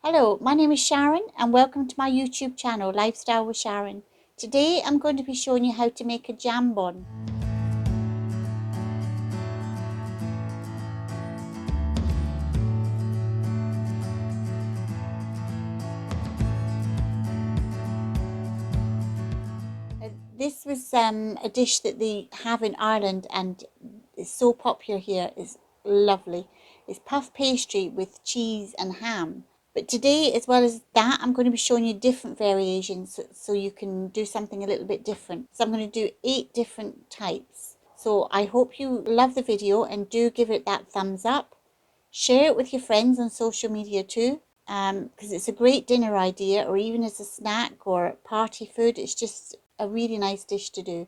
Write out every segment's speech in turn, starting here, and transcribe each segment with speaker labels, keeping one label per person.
Speaker 1: Hello, my name is Sharon and welcome to my YouTube channel, Lifestyle with Sharon. Today I'm going to be showing you how to make a jambon. This was a dish that they have in Ireland and is so popular here. It's lovely. It's puff pastry with cheese and ham. But today, as well as that, I'm going to be showing you different variations so you can do something a little bit different. So I'm going to do 8 different types. So I hope you love the video and do give it that thumbs up. Share it with your friends on social media too, because it's a great dinner idea, or even as a snack or party food. It's just a really nice dish to do.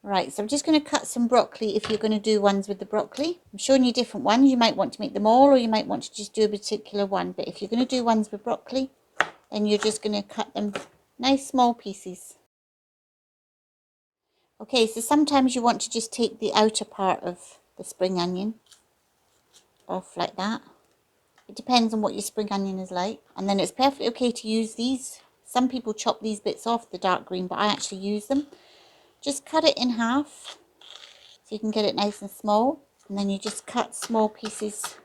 Speaker 1: Right, so I'm just going to cut some broccoli if you're going to do ones with the broccoli. I'm showing you different ones. You might want to make them all, or you might want to just do a particular one. But if you're going to do ones with broccoli, then you're just going to cut them nice small pieces. Okay, so sometimes you want to just take the outer part of the spring onion off like that. It depends on what your spring onion is like. And then it's perfectly okay to use these. Some people chop these bits off, the dark green, but I actually use them. Just cut it in half so you can get it nice and small. And then you just cut small pieces.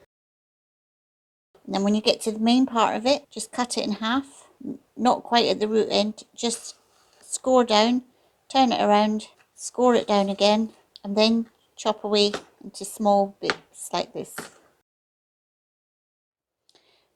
Speaker 1: And then when you get to the main part of it, just cut it in half. Not quite at the root end. Just score down, turn it around, score it down again. And then chop away into small bits like this.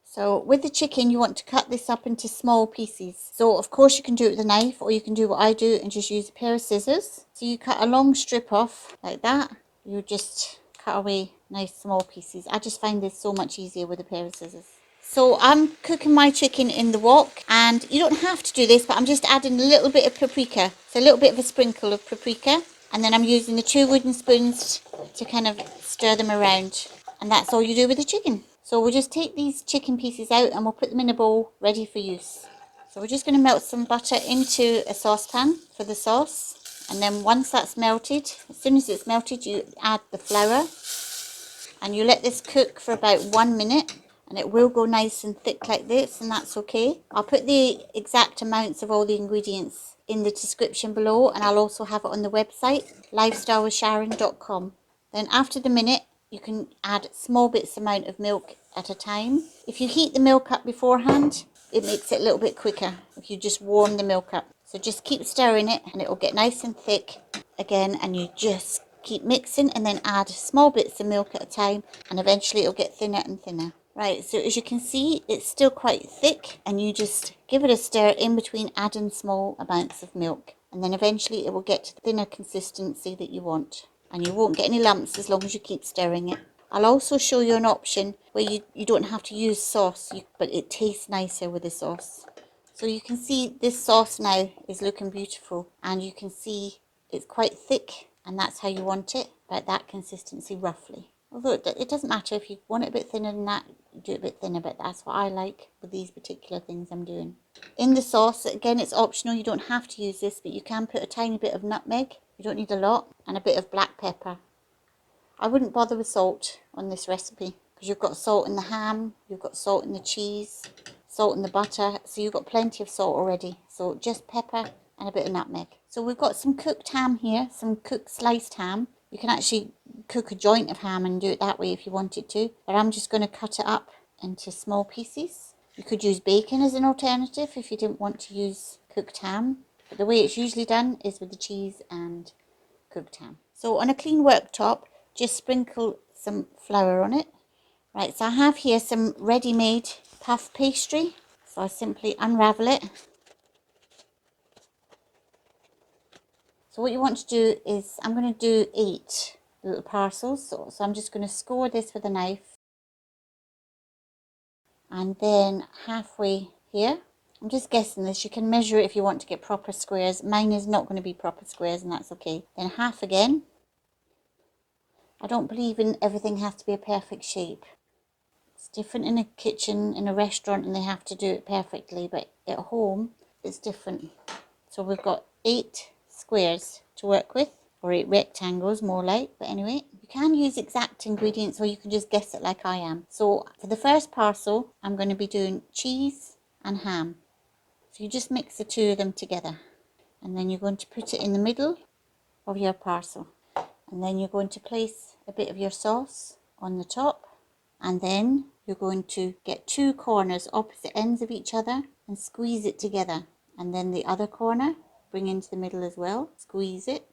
Speaker 1: So with the chicken, you want to cut this up into small pieces. So of course you can do it with a knife, or you can do what I do and just use a pair of scissors. So you cut a long strip off like that. You just cut away nice small pieces. I just find this so much easier with a pair of scissors. So I'm cooking my chicken in the wok, and you don't have to do this, but I'm just adding a little bit of paprika. So a little bit of a sprinkle of paprika. And then I'm using the 2 wooden spoons to kind of stir them around. And that's all you do with the chicken. So we'll just take these chicken pieces out and we'll put them in a bowl ready for use. So we're just going to melt some butter into a saucepan for the sauce. And then once that's melted, as soon as it's melted, you add the flour. And you let this cook for about 1 minute. And it will go nice and thick like this, and that's okay. I'll put the exact amounts of all the ingredients in the description below. And I'll also have it on the website, lifestylewithsharon.com. Then after the minute, you can add small bits amount of milk at a time. If you heat the milk up beforehand, it makes it a little bit quicker if you just warm the milk up. So just keep stirring it and it will get nice and thick again, and you just keep mixing and then add small bits of milk at a time, and eventually it'll get thinner and thinner. Right, so as you can see, it's still quite thick, and you just give it a stir in between adding small amounts of milk, and then eventually it will get to the thinner consistency that you want. And you won't get any lumps as long as you keep stirring it. I'll also show you an option where you don't have to use sauce, but it tastes nicer with the sauce. So you can see this sauce now is looking beautiful, and you can see it's quite thick, and that's how you want it, about that consistency roughly. Although it doesn't matter if you want it a bit thinner than that, you do it a bit thinner, but that's what I like with these particular things I'm doing. In the sauce, again, it's optional, you don't have to use this, but you can put a tiny bit of nutmeg. You don't need a lot, and a bit of black pepper. I wouldn't bother with salt on this recipe because you've got salt in the ham, you've got salt in the cheese, salt in the butter, so you've got plenty of salt already. So just pepper and a bit of nutmeg. So we've got some cooked ham here, some cooked sliced ham. You can actually cook a joint of ham and do it that way if you wanted to, but I'm just going to cut it up into small pieces. You could use bacon as an alternative if you didn't want to use cooked ham. But the way it's usually done is with the cheese and cooked ham. So on a clean worktop, just sprinkle some flour on it. Right, so I have here some ready-made puff pastry. So I simply unravel it. So what you want to do is, I'm going to do 8 little parcels. So I'm just going to score this with a knife. And then halfway here, I'm just guessing this. You can measure it if you want to get proper squares. Mine is not going to be proper squares, and that's okay. Then half again. I don't believe in everything has to be a perfect shape. It's different in a kitchen, in a restaurant, and they have to do it perfectly. But at home, it's different. So we've got 8 squares to work with. or 8 rectangles more like, but anyway, you can use exact ingredients or you can just guess it like I am. So for the first parcel, I'm going to be doing cheese and ham. So you just mix the two of them together, and then you're going to put it in the middle of your parcel, and then you're going to place a bit of your sauce on the top, and then you're going to get two corners opposite ends of each other and squeeze it together, and then the other corner bring into the middle as well, squeeze it,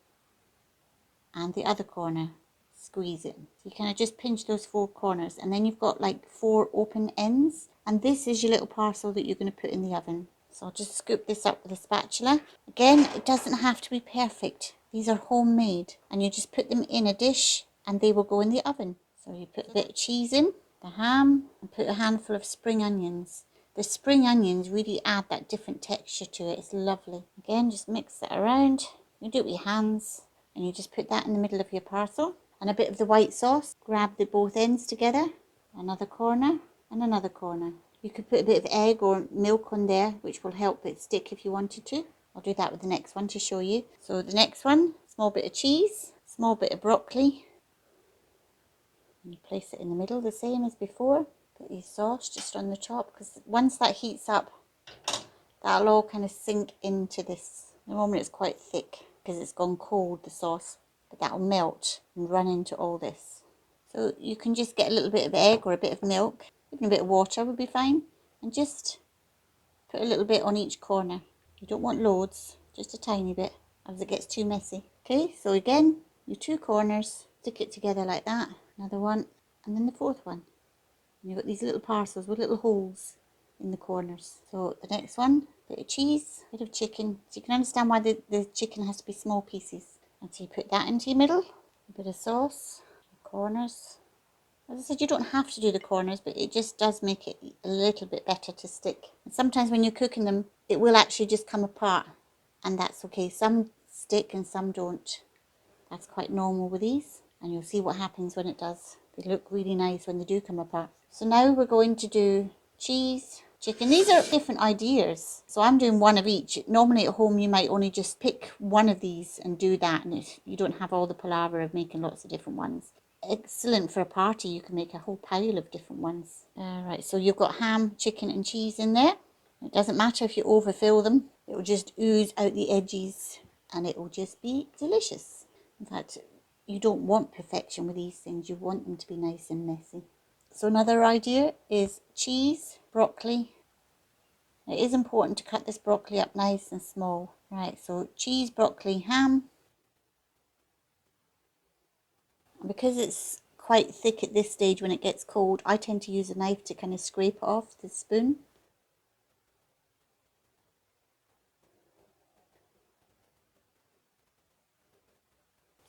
Speaker 1: and the other corner squeeze it. So you kind of just pinch those four corners, and then you've got like 4 open ends, and this is your little parcel that you're going to put in the oven. So I'll just scoop this up with a spatula. Again, it doesn't have to be perfect. These are homemade, and you just put them in a dish and they will go in the oven. So you put a bit of cheese in, the ham, and put a handful of spring onions. The spring onions really add that different texture to it. It's lovely. Again, just mix that around. You do it with your hands, and you just put that in the middle of your parcel. And a bit of the white sauce. Grab the both ends together. Another corner and another corner. You could put a bit of egg or milk on there, which will help it stick if you wanted to. I'll do that with the next one to show you. So the next one, small bit of cheese, small bit of broccoli. And you place it in the middle, the same as before. Put your sauce just on the top, because once that heats up, that'll all kind of sink into this. At the moment it's quite thick because it's gone cold, the sauce, but that'll melt and run into all this. So you can just get a little bit of egg or a bit of milk, even a bit of water would be fine, and just put a little bit on each corner. You don't want loads, just a tiny bit, as it gets too messy. Okay, so again, your 2 corners, stick it together like that, another one, and then the 4th one. And you've got these little parcels with little holes in the corners. So the next one, bit of cheese, bit of chicken. So you can understand why the chicken has to be small pieces. And so you put that into your middle, a bit of sauce, corners. As I said, you don't have to do the corners, but it just does make it a little bit better to stick. And sometimes when you're cooking them, it will actually just come apart, and that's okay. Some stick and some don't. That's quite normal with these, and you'll see what happens when it does. They look really nice when they do come apart. So now we're going to do cheese, chicken. These are different ideas, so I'm doing one of each. Normally at home you might only just pick one of these and do that, and you don't have all the palaver of making lots of different ones. Excellent for a party. You can make a whole pile of different ones. Right, so you've got ham, chicken and cheese in there. It doesn't matter if you overfill them. It will just ooze out the edges and it will just be delicious. In fact, you don't want perfection with these things. You want them to be nice and messy. So another idea is cheese, broccoli. It is important to cut this broccoli up nice and small. Right, so cheese, broccoli, ham. And because it's quite thick at this stage when it gets cold, I tend to use a knife to kind of scrape it off the spoon.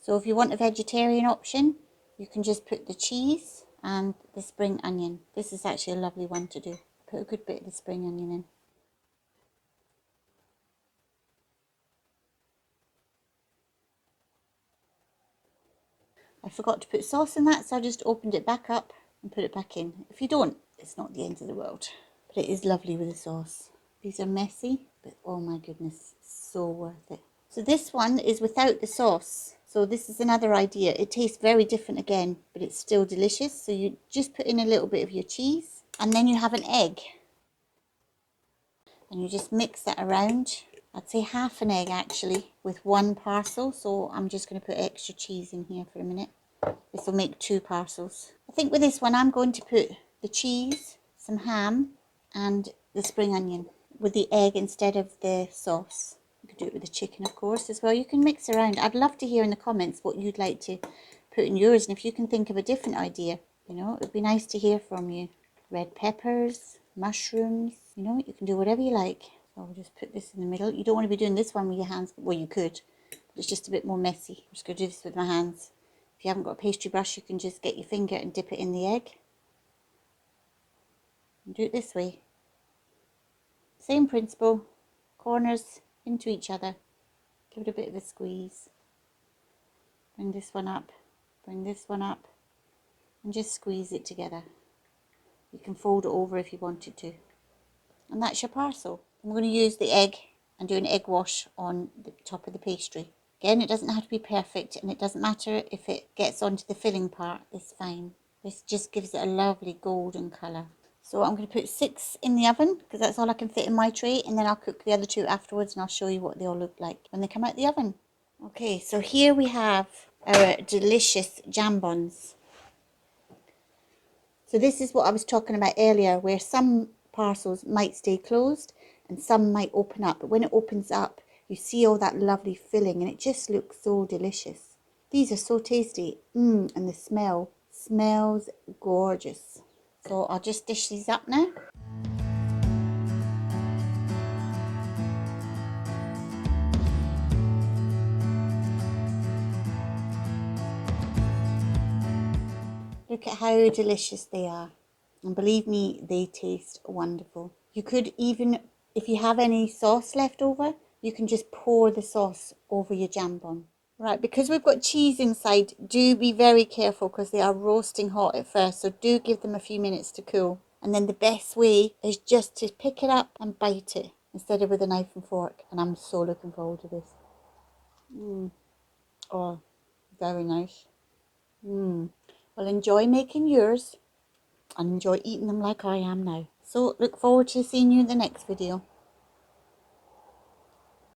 Speaker 1: So if you want a vegetarian option, you can just put the cheese and the spring onion. This is actually a lovely one to do. Put a good bit of the spring onion in. I forgot to put sauce in that, so I just opened it back up and put it back in. If you don't, it's not the end of the world. But it is lovely with the sauce. These are messy, but oh my goodness, so worth it. So this one is without the sauce. So this is another idea. It tastes very different again, but it's still delicious. So you just put in a little bit of your cheese, and then you have an egg. And you just mix that around. I'd say half an egg actually with one parcel. So I'm just going to put extra cheese in here for a minute. This will make 2 parcels. I think with this one I'm going to put the cheese, some ham and the spring onion with the egg instead of the sauce. You could do it with the chicken of course as well. You can mix around. I'd love to hear in the comments what you'd like to put in yours, and if you can think of a different idea, you know, it would be nice to hear from you. Red peppers, mushrooms, you know, you can do whatever you like. So I'll just put this in the middle. You don't want to be doing this one with your hands. Well, you could, but it's just a bit more messy. I'm just going to do this with my hands. If you haven't got a pastry brush, you can just get your finger and dip it in the egg. And do it this way. Same principle. Corners into each other. Give it a bit of a squeeze. Bring this one up. Bring this one up. And just squeeze it together. You can fold it over if you wanted to. And that's your parcel. I'm going to use the egg and do an egg wash on the top of the pastry. Again, it doesn't have to be perfect, and it doesn't matter if it gets onto the filling part, it's fine. This just gives it a lovely golden colour. So I'm going to put 6 in the oven, because that's all I can fit in my tray, and then I'll cook the other 2 afterwards, and I'll show you what they all look like when they come out the oven. Okay, so here we have our delicious jambons. So this is what I was talking about earlier, where some parcels might stay closed and some might open up. But when it opens up, you see all that lovely filling, and it just looks so delicious. These are so tasty. And the smells gorgeous. So I'll just dish these up now. Look at how delicious they are. And believe me, they taste wonderful. You could even, if you have any sauce left over, you can just pour the sauce over your jambon. Right, because we've got cheese inside, do be very careful because they are roasting hot at first. So do give them a few minutes to cool. And then the best way is just to pick it up and bite it instead of with a knife and fork. And I'm so looking forward to this. Oh, very nice. Well, enjoy making yours and enjoy eating them like I am now. So look forward to seeing you in the next video.